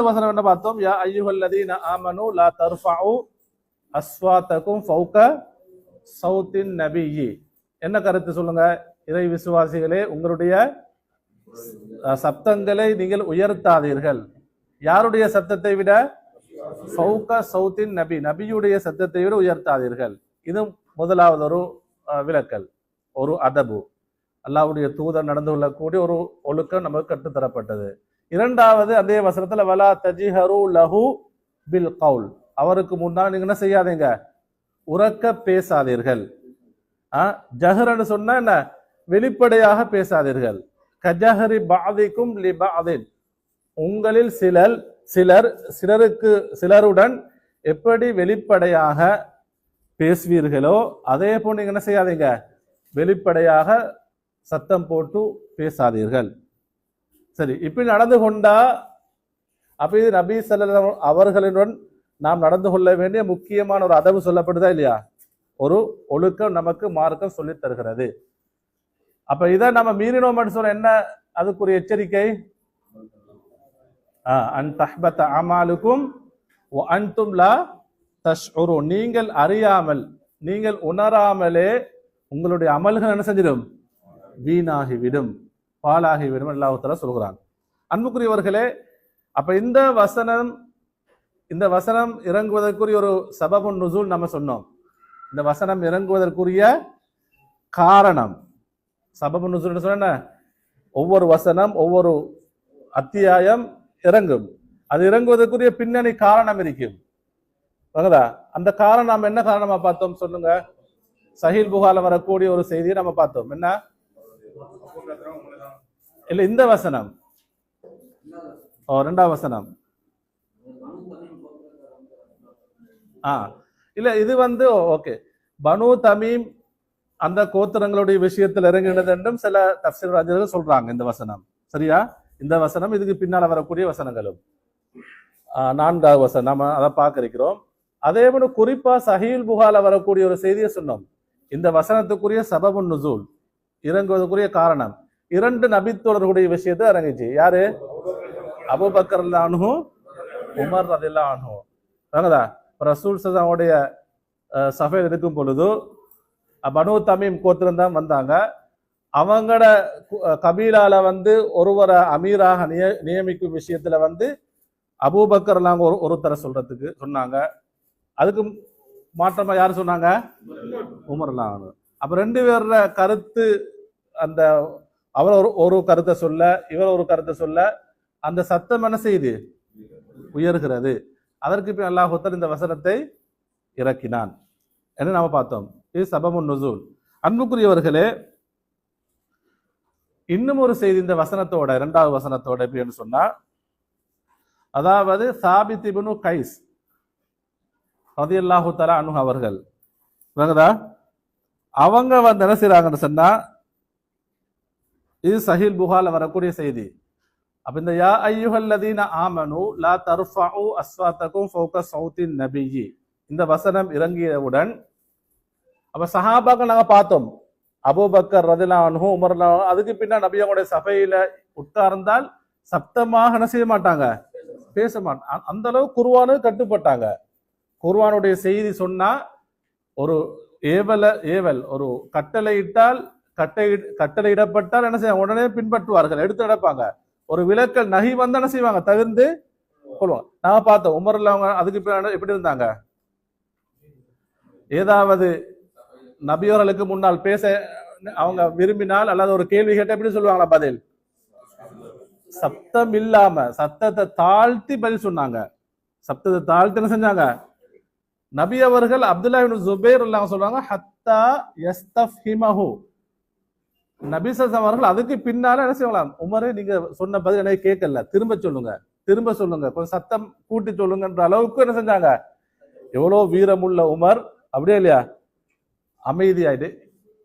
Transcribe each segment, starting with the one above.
வசனம் என்ன பார்த்தோம்? யா அய்யுஹல்லதீன ஆமனு லா தர்ஃபஉ அஸ்வாத்தகும் ஃபௌக சௌத்தின் நபியி. என்ன கருத்து சொல்லுங்க? இறை விசுவாசிகளே, உங்களுடைய சப்தங்களை நீங்கள் உயர்த்தாதீர்கள். யாருடைய சப்தத்தை விட? ஃபௌக சௌத்தின் நபி, நபியுடைய சப்தத்தை விட உயர்த்தாதீர்கள். இது முதலாவது ஒரு விலக்கல், ஒரு அதபு. அல்லாஹ்வுடைய தூதர் நடந்து கொள்ளக்கூடிய ஒரு ஒழுக்கம் நமக்கு கற்றுத்தரப்பட்டது. இரண்டாவது, அதே வசனத்துல வலா தஜிஹரு லஹு பில் கவுல், அவருக்கு முன்னால் நீங்க என்ன செய்யாதீங்க? உரக்க பேசாதீர்கள். ஜஹரன்னு சொன்னா என்ன? வெளிப்படையாக பேசாதீர்கள். கஜஹரி பாதிக்கும் லி பாதின், உங்களில் சிலருடன் எப்படி வெளிப்படையாக பேசுவீர்களோ அதே போல் நீங்க என்ன செய்யாதீங்க? வெளிப்படையாக சத்தம் போட்டு பேசாதீர்கள். சரி, இப்படி நடந்து கொண்டா அப்ப இது நபி ஸல்லல்லாஹு அவர்களுடன் நாம் நடந்து கொள்ள வேண்டிய முக்கியமான ஒரு அதவு சொல்லப்படுதா இல்லையா? ஒரு ஒழுக்கம் நமக்கு மார்க்கம் சொல்லி தருகிறது. அப்ப இதை நம்ம மீறினோம்னு சொல்ல என்ன அதுக்குரிய எச்சரிக்கை? அன் தஹ்பத அமாலுக்கும் வ அன்தும் லா தஷ்உரூன், நீங்கள் அறியாமல், நீங்கள் உணராமலே உங்களுடைய அமல்கள் என்ன செஞ்சிடும்? வீணாகிவிடும், பாலாகிவிடும் அல்லாஹ் தஆலா சொல்கிறான். அன்புக்குரியவர்களே, அப்ப இந்த வசனம் இறங்குவதற்குரிய ஒரு சபபுன் நுசூல் நம்ம சொன்னோம். இந்த வசனம் இறங்குவதற்குரிய காரணம் சபபுன் நுசூல் சொன்ன, ஒவ்வொரு வசனம் ஒவ்வொரு அத்தியாயம் இறங்கும், அது இறங்குவதற்குரிய பின்னணி காரணம் இருக்கும். அந்த காரணம் நாம் என்ன காரணமா பார்த்தோம் சொல்லுங்க? சஹீல் புகாரில் வரக்கூடிய ஒரு செய்தியை நம்ம பார்த்தோம். என்ன? இல்ல, இந்த வசனம் இரண்டாவது வசனம். இல்ல, இது ஓகே, பனு தமீம் அந்த கோத்திரங்களுடைய விஷயத்தில் இறங்கினது என்றும் சில தஃசீர் அறிஞர்கள் சொல்றாங்க. இந்த வசனம் சரியா? இந்த வசனம் இதுக்கு பின்னால வரக்கூடிய வசனங்களும். நான்காவது வசனம் நாம அதை பார்க்க இருக்கிறோம். அதே போல குறிப்பா சஹீல் புகாரில் வரக்கூடிய ஒரு செய்தியை சொன்னோம். இந்த வசனத்துக்குரிய சபபுன் நுசூல், இறங்குவதற்குரிய காரணம், இரண்டு நபித்தோழர்களுடைய விஷயத்தை இறங்கிச்சு. யாரு? அபூபக்கர் ரலியல்லாஹு அன்ஹு, உமர் ரலியல்லாஹு அன்ஹு. ரசூல் ஸல்லல்லாஹுடைய சஃபையில் இருக்கும் பொழுது பனு தமீம் கோத்திரம் தான் வந்தாங்க. அவங்களோட கபீலால ஒருவரை அமீராக நியமிக்கும் விஷயத்துல அபூபக்கர் ஒருத்தரை சொல்றதுக்கு சொன்னாங்க. அதுக்கு மாற்றமா யாரு சொன்னாங்க? உமர்லாம். அப்ப ரெண்டு பேர கருத்து, அந்த அவர் ஒரு கருத்தை சொல்ல, இவர் ஒரு கருத்தை சொல்ல, அந்த சத்தம் என்ன செய்யுது? உயர்கிறது. அதற்கு பின் அல்லாஹ் இந்த வசனத்தை இறக்கினான் என்று நாம பார்த்தோம். இது சபபுன் நுசூல். அன்புக்குரியவர்களே, இன்னும் ஒரு செய்தி இந்த வசனத்தோட, இரண்டாவது வசனத்தோட எப்படின்னு சொன்னா, அதாவது சாபித் இப்னு கைஸ் ரலியல்லாஹு தஆலா அன்ஹு அவர்கள் அவங்க என்ன செய்றாங்கன்னு சொன்னா, இது சஹீல் புகாரில் வரக்கூடிய செய்தி. அப்ப இந்த யா அய்யுஹல்லதீன ஆமனு லா தர்ஃபஉ அஸ்வாத்தகும் ஃபௌக சௌத்தின் நபியி, இந்த வசனம் இறங்கியவுடன் அப்ப சஹாபாக்கள் நாங்க பார்த்தோம். அபூபக்கர் ரலியல்லாஹு அன்ஹு, உமர் ரலியல்லாஹு அன்ஹு, அதுக்கு பின்னா நபியோட சபையில உட்கார்ந்தால் சப்தமாக என்ன செய்ய மாட்டாங்க? பேச மாட்டாங்க. அந்த அளவு குர்ஆனு கட்டுப்பட்டாங்க. குர்ஆனுடைய செய்தி சொன்னா, ஒரு ஏவல் ஒரு கட்டளையிட்டால், கட்டளையிடப்பட்டால் என்ன செய்ய? உடனே பின்பற்றுவார்கள், எடுத்து நடப்பாங்க. ஒரு விலக்கல் நகி என்ன செய்வாங்க? தவிர்த்து கொள்வாங்க. நாங்க பார்த்தோம் உமர்ல அவங்க அதுக்கு எப்படி இருந்தாங்க? ஏதாவது நபியோர்களுக்கு முன்னால் பேச அவங்க விரும்பினால் அல்லது ஒரு கேள்வி கேட்ட எப்படி சொல்லுவாங்களா பதில்? சப்தம் இல்லாம சத்தத்தை தாழ்த்தி பதில் சொன்னாங்க. சப்தத்தை தாழ்த்தி என்ன செஞ்சாங்க? நபி அவர்கள் அப்துல்லா இப்னு ஜுபைர் எல்லாம் சொல்றாங்க, ஹத்தா யஸ்தஃஹிமஹு, நபி ஸல்லல்லாஹு அவர்கள் அதுக்கு பின்னால என்ன செய்யலாம்? உமரே, நீங்க சொன்ன பதில் எனக்கு கேட்கல, திரும்ப சொல்லுங்க, கொஞ்சம் சத்தம் கூட்டி சொல்லுங்கன்ற அளவுக்கு என்ன செஞ்சாங்க? எவ்வளவு வீரமுள்ள உமர், அப்படியே இல்லையா? அமைதியாயிட்டு.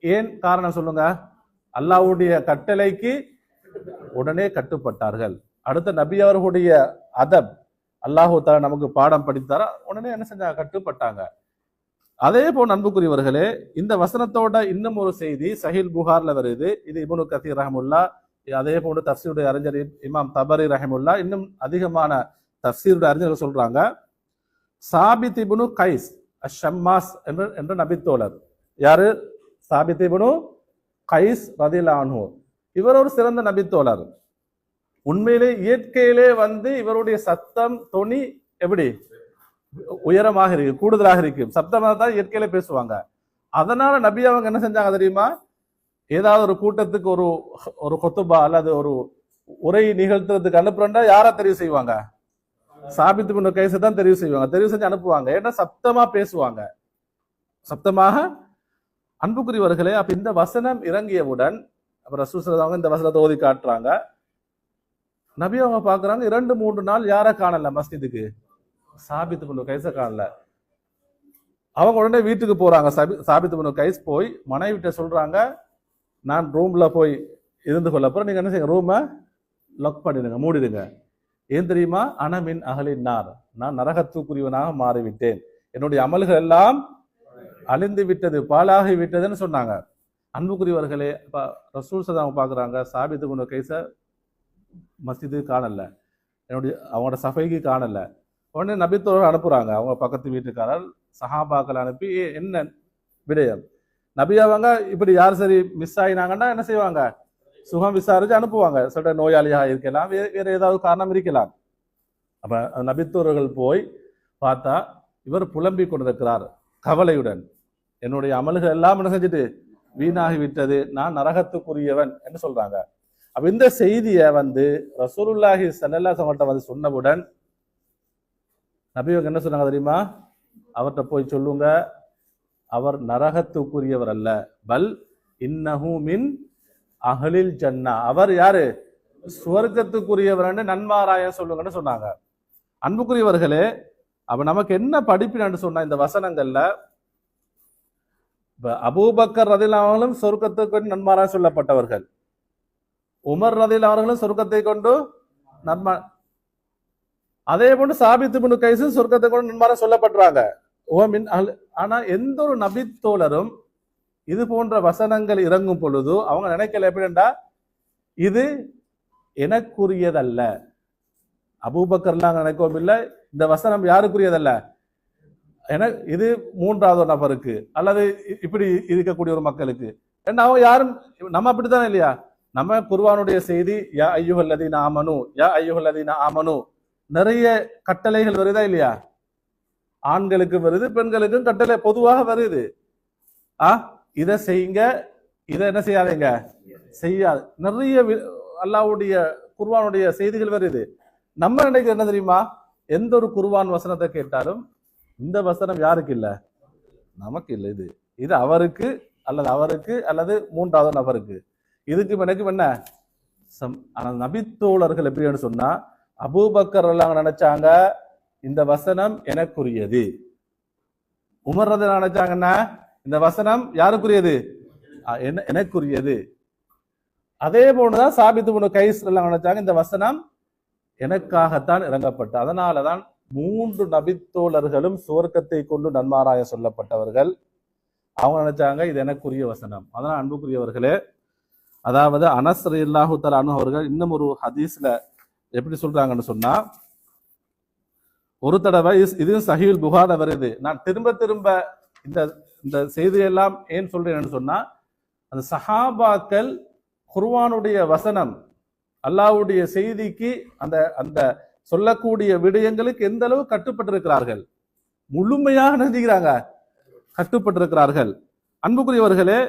ஏன் காரணம் சொல்லுங்க? அல்லாஹ்வுடைய கட்டளைக்கு உடனே கட்டுப்பட்டார்கள். அடுத்த நபி அவர்களுடைய அதப் அல்லாஹ் தஆலா நமக்கு பாடம் படித்தாரா, உடனே என்ன செஞ்சாங்க? கட்டுப்பட்டாங்க. அதே போல் அன்புக்குரியவர்களே, இந்த வசனத்தோட இன்னும் ஒரு செய்தி சஹீல் புகார்ல வருது. இது இப்னு கதீர் ரஹ்மத்துல்லாஹ், அதே போன்று தஃசீருடைய அறிஞர் இமாம் தபரி ரஹ்மத்துல்லாஹ், இன்னும் அதிகமான தஃப்சீருடைய அறிஞர்கள் சொல்றாங்க, சாபித் இப்னு கைஸ் அஷம்மாஸ் என்ற நபித்தோழர். யாரு? சாபித் இப்னு கைஸ் ரலியல்லாஹு அன்ஹு. இவர் ஒரு சிறந்த நபித்தோழர். உண்மையிலே இயற்கையிலே இவருடைய சத்தம் தொனி எப்படி உயரமாக இருக்கு, கூடுதலாக இருக்கு. சப்தமாக தான் இயற்கையில பேசுவாங்க. அதனால நபி அவங்க என்ன செஞ்சாங்க தெரியுமா? ஏதாவது ஒரு கூட்டத்துக்கு ஒரு கொத்துபா அல்லது ஒரு உரை நிகழ்த்துறதுக்கு அனுப்புறா யாரா தெரிவு செய்வாங்க? சாபித் இப்னு கைஸை தான் தெரிவு செய்வாங்க. தெரிவு செஞ்சு அனுப்புவாங்க. ஏன்னா சப்தமா பேசுவாங்க, சப்தமாக. அன்புக்குரியவர்களே, அப்ப இந்த வசனம் இறங்கியவுடன் அப்ப ரசூல் ஸல்லல்லாஹு அலைஹி வஸல்லம் இந்த வசனத்தை ஓதி காட்டுறாங்க. நபி அவங்க பாக்குறாங்க 2-3 நாள் யார காணல மஸ்ஜிதுக்கு, சாபித் இப்னு கைஸை காணல. அவங்க உடனே வீட்டுக்கு போறாங்க. சாபித் இப்னு கைஸ் போய் மனைவிட்ட சொல்றாங்க, நான் ரூம்ல போய் இருந்து கொள்ள போறேன், நீங்க என்ன செய்யுங்க, ரூமை லாக் பண்ணிடுங்க, மூடிடுங்க. ஏன் தெரியுமா? அனமின் அகலின் நார், நான் நரகத்துக்குரியவனாக மாறிவிட்டேன், என்னுடைய அமல்கள் எல்லாம் அழிந்து விட்டது, பாலாகி விட்டதுன்னு சொன்னாங்க. அன்புக்குரியவர்களே, ரசூல் ஸல்லல்லாஹு பாக்குறாங்க சாபித் இப்னு கைஸை மஸ்ஜிது காணல, அவங்களோட சஃபைக்கு காணல. உடனே நபித்தோழர் அனுப்புறாங்க, அவங்க பக்கத்து வீட்டுக்காரர் சஹாபாக்கள் அனுப்பி என்ன விடயம். நபி அவங்க இப்படி யார் சரி மிஸ் ஆகினாங்கன்னா என்ன செய்வாங்க, சுகம் விசாரிச்சு அனுப்புவாங்க. சொல்ற நோயாளியாக இருக்கலாம், வேற ஏதாவது காரணம் இருக்கலாம். அப்ப நபித்தோழர்கள் போய் பார்த்தா இவர் புலம்பிக் கொண்டிருக்கிறார் கவலையுடன், என்னுடைய அமல்கள் எல்லாம் என்ன செஞ்சுட்டு வீணாகி விட்டது, நான் நரகத்துக்குரியவன் என்று சொல்றாங்க. அப்ப இந்த செய்தியை ரசூலுல்லாஹி ஸல்லல்லாஹு அலைஹி வஸல்லம் சொன்னவுடன் நபியவங்க என்ன சொன்னாங்க தெரியுமா? அவர்கிட்ட போய் சொல்லுங்க, அவர் நரகத்துக்குரியவர் அல்ல, பல் இன்னஹு மின் அஹ்லில் ஜன்னா, அவர் யாரு, சுவர்க்கத்துக்குரியவர் நன்மாராய சொல்லுங்கன்னு சொன்னாங்க. அன்புக்குரியவர்களே, அப்ப நமக்கு என்ன படிப்பினான்னு சொன்னா இந்த வசனங்கள்ல, அபூபக்கர் ரலியல்லாஹு அவர்களும் சொர்க்கத்துக்கு நன்மாராய சொல்லப்பட்டவர்கள், உமர் ரலியல்லாஹு அவர்களும் சொர்க்கத்தை கொண்டு நன்மா, அதே போன்று சாபித் இப்னு கைஸ் சொர்க்கத்தை கொண்டு நன்மாராய சொல்லப்படுறாங்க. ஆனா எந்த ஒரு நபித்தோழரும் இது போன்ற வசனங்கள் இறங்கும் பொழுது அவங்க நினைக்கல எப்படின்னா இது எனக்குரியதல்ல, அபூபக்கர்லாம் நினைக்கவும் இல்லை, இந்த வசனம் யாருக்குரியதல்ல, இது 3வது நபருக்கு அல்லது இப்படி இருக்கக்கூடிய ஒரு மக்களுக்கு. ஏன்னா அவங்க யாரும் நம்ம அப்படித்தானே இல்லையா? நம்ம குர்ஆனுடைய செய்தி யா அய்யுஹல்லதீன ஆமனு, யா அய்யுஹல்லதீன ஆமனு, நிறைய கட்டளைகள் வருதா இல்லையா? ஆண்களுக்கு வருது, பெண்களுக்கும் கட்டளை பொதுவாக வருது. இதை செய்யுங்க, இதை என்ன செய்யாதீங்க, செய்யாது. நிறைய அல்லாஹ்வுடைய குர்ஆனுடைய செய்திகள் வருது. நம்ம நினைக்கிறது என்ன தெரியுமா? எந்த ஒரு குர்ஆன் வசனத்தை கேட்டாலும் இந்த வசனம் யாருக்கு இல்ல, நமக்கு இல்லை, இது அவருக்கு அல்லது அவருக்கு அல்லது 3வது நபருக்கு. இதுக்கு எனக்கு என்ன நபித்தோழர்கள் எப்படின்னு சொன்னா, அபூபக்கர் எல்லாம் நினைச்சாங்க இந்த வசனம் எனக்குரியது, உமர் ரலியல்லாஹு நினைச்சாங்கன்னா இந்த வசனம் யாருக்குரியது, எனக்குரியது. அதே போன்றுதான் சாபித் இப்னு கைஸ் எல்லாம் நினைச்சாங்க இந்த வசனம் எனக்காகத்தான் இறங்கப்பட்ட. அதனாலதான் 3 நபித்தோழர்களும் சுவர்க்கத்தை கொண்டு நன்மாராய சொல்லப்பட்டவர்கள். அவங்க நினைச்சாங்க இது எனக்குரிய வசனம். அதனால அன்புக்குரியவர்களே, அதாவது அனஸ் ரலியல்லாஹு தஆலா அன்ஹு அவர்கள் இன்னும் ஒரு ஹதீஸ்ல எப்படி சொல்றாங்கன்னு சொன்னா, ஒரு தடவை இது சஹீஹுல் புகாரில வருது. நான் திரும்ப திரும்ப இந்த செய்தியெல்லாம் ஏன் சொல்றேன்னு சொன்னா, அந்த சஹாபாக்கள் குர்ஆனுடைய வசனம் அல்லாஹ்வுடைய செய்திக்கு அந்த அந்த சொல்லக்கூடிய விடயங்களுக்கு எந்த அளவு கட்டுப்பட்டிருக்கிறார்கள், முழுமையாக நினைக்கிறாங்க, கட்டுப்பட்டிருக்கிறார்கள். அன்புக்குரியவர்களே,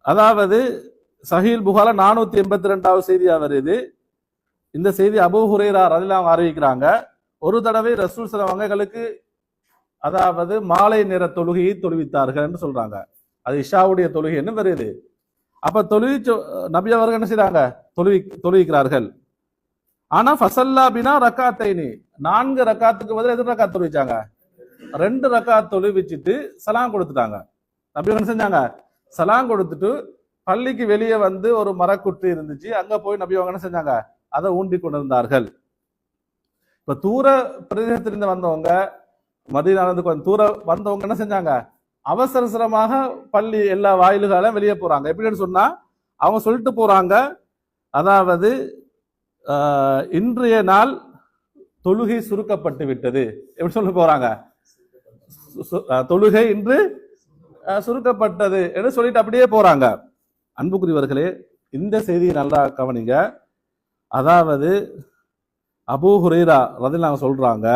அதாவது சஹீஹுல் புகாரில 482வது செய்தியா வருது. இந்த செய்தி அபூ ஹுரைரா ரலியல்லாஹு அறிவிக்கிறாங்க, ஒரு தடவை ரசூல் ஸல்லல்லாஹு அலைஹி வஸல்லம் அதாவது மாலை நேர தொழுகையை தொழுவித்தார்கள் என்று சொல்றாங்க. அது இஷாவுடைய தொழுகைன்னு வருது. அப்ப நபி அவர்கள் என்ன செய்றாங்க, தொழுவிக்கிறார்கள். ஆனா ஃபஸல்லா பினா ரக்காத்தைனி, 4 ரக்காத்துக்கு பதில் எத்தனை ரக்காத் தொழுவிச்சாங்க, 2 ரக்காத் தொழுவிச்சிட்டு சலாம் கொடுத்துட்டாங்க. நபி என்ன செஞ்சாங்க, சலாம் கொடுத்துட்டு பள்ளிக்கு வெளியே ஒரு மரக்குற்றி இருந்துச்சு, அங்க போய் நபி அவங்க என்ன செஞ்சாங்க, அதை ஊண்டி கொண்டிருந்தார்கள். இப்ப தூர பிரதேசத்திலிருந்து வந்தவங்க, மதீனாவுக்கு கொஞ்சம் தூர வந்தவங்க என்ன செஞ்சாங்க, அவசரமாக பள்ளி எல்லா வாயில்களும் வெளியே போறாங்க. எப்படின்னு சொன்னா, அவங்க சொல்லிட்டு போறாங்க, அதாவது இன்றைய நாள் தொழுகை சுருக்கப்பட்டு விட்டது. எப்படி சொல்ல போறாங்க? தொழுகை இன்று சுருக்கப்பட்டது என்று சொல்லிட்டு அப்படியே போறாங்க. அன்புக்குரியவர்களே, இந்த செய்தியை நல்லா கவனிங்க. அதாவது அபூ ஹுரைரா ரலியல்லாஹு சொல்றாங்க,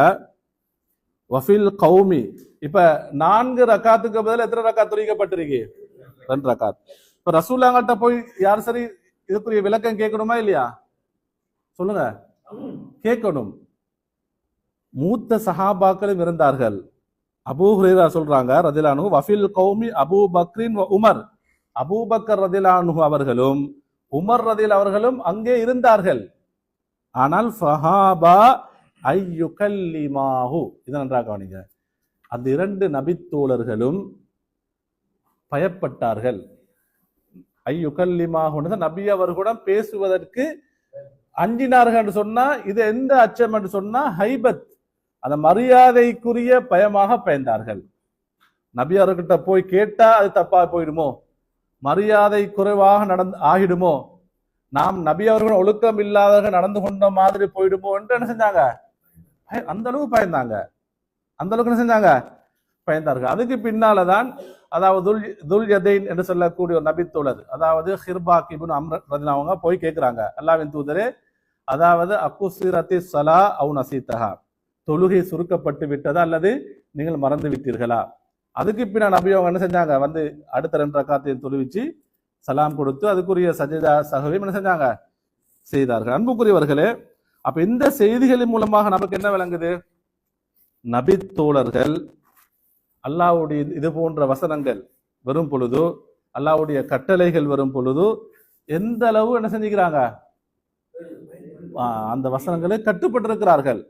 வஃபில் கௌமி, இப்ப 4 ரக்காத்துக்கு பதில் எத்தனை ரக்காத் தொழுகைப்பட்டிருக்கு? 2 ரக்காத். இப்ப ரசூலுல்லாஹ்கிட்ட போய் யார் சரி இதுக்குரிய விளக்கம் கேட்கணுமா இல்லையா? சொல்லுங்க, கேட்கணும். மூத்த சஹாபாக்களும் இருந்தார்கள். அபூ ஹுரைரா சொல்றாங்க ரலியல்லாஹு அன்ஹு, வஃபில் கௌமி அபூ பக்ரின் வ உமர், அபூபக்கர் ரலியல்லாஹு அன்ஹு அவர்களும் உமர் ரலியல்லாஹு அவர்களும் அங்கே இருந்தார்கள். ஆனால் ஃபஹாபா ஐயுகல்லிமாஹு, இதை நன்றாக கவனிங்க. அந்த 2 நபித்தோழர்களும் பயப்பட்டார்கள். ஐயுகல்லிமாஹு நபி அவர்களுடன் பேசுவதற்கு அஞ்சினார்கள் என்று சொன்னா, இது எந்த அச்சம் என்று சொன்னா ஹைபத், அந்த மரியாதைக்குரிய பயமாக பயந்தார்கள். நபி அவர்கிட்ட போய் கேட்டா அது தப்பா போயிடுமோ, மரியாதை குறைவாக ஆகிடுமோ, நாம் நபி அவர்கள் ஒழுக்கம் இல்லாதவர்கள் நடந்து கொண்ட மாதிரி போயிடுமோ என்று என்ன செஞ்சாங்க? அந்த அளவு பயந்தாங்க. அந்த அளவுக்கு என்ன செஞ்சாங்க? பயந்தார்கள். அதுக்கு பின்னாலதான் அதாவது துல் யதைன் என்று சொல்லக்கூடிய ஒரு நபித்தோழர், அதாவது ஹிர்பாக் இப்னு அம்ர் ரலியல்லாஹு அவங்க போய் கேட்கிறாங்க, அல்லாஹ்வின் தூதரே, அதாவது அக்குசிரத்தி ஸலா அவு நசீதஹா, தொழுகை சுருக்கப்பட்டு விட்டதா அல்லது நீங்கள் மறந்து விட்டீர்களா? அதுக்கு பின்னால் நபி அவங்க என்ன செஞ்சாங்க? வந்து அடுத்த 2 ரக்காத்தையும் தொழுவிச்சு சலாம் கொடுத்து அதுக்குரிய சஜதா சஹவியும் என்ன செஞ்சாங்க? செய்தார்கள். அன்புக்குரியவர்களே, அப்ப இந்த செய்திகளின் மூலமாக நமக்கு என்ன விளங்குது? நபி தோழர்கள் அல்லாஹ்வுடைய இது போன்ற வசனங்கள் வரும் பொழுது, அல்லாஹ்வுடைய கட்டளைகள் வரும் பொழுது எந்த அளவு என்ன செஞ்சுக்கிறாங்க? அந்த வசனங்களை கட்டுப்பட்டிருக்கிறார்கள்.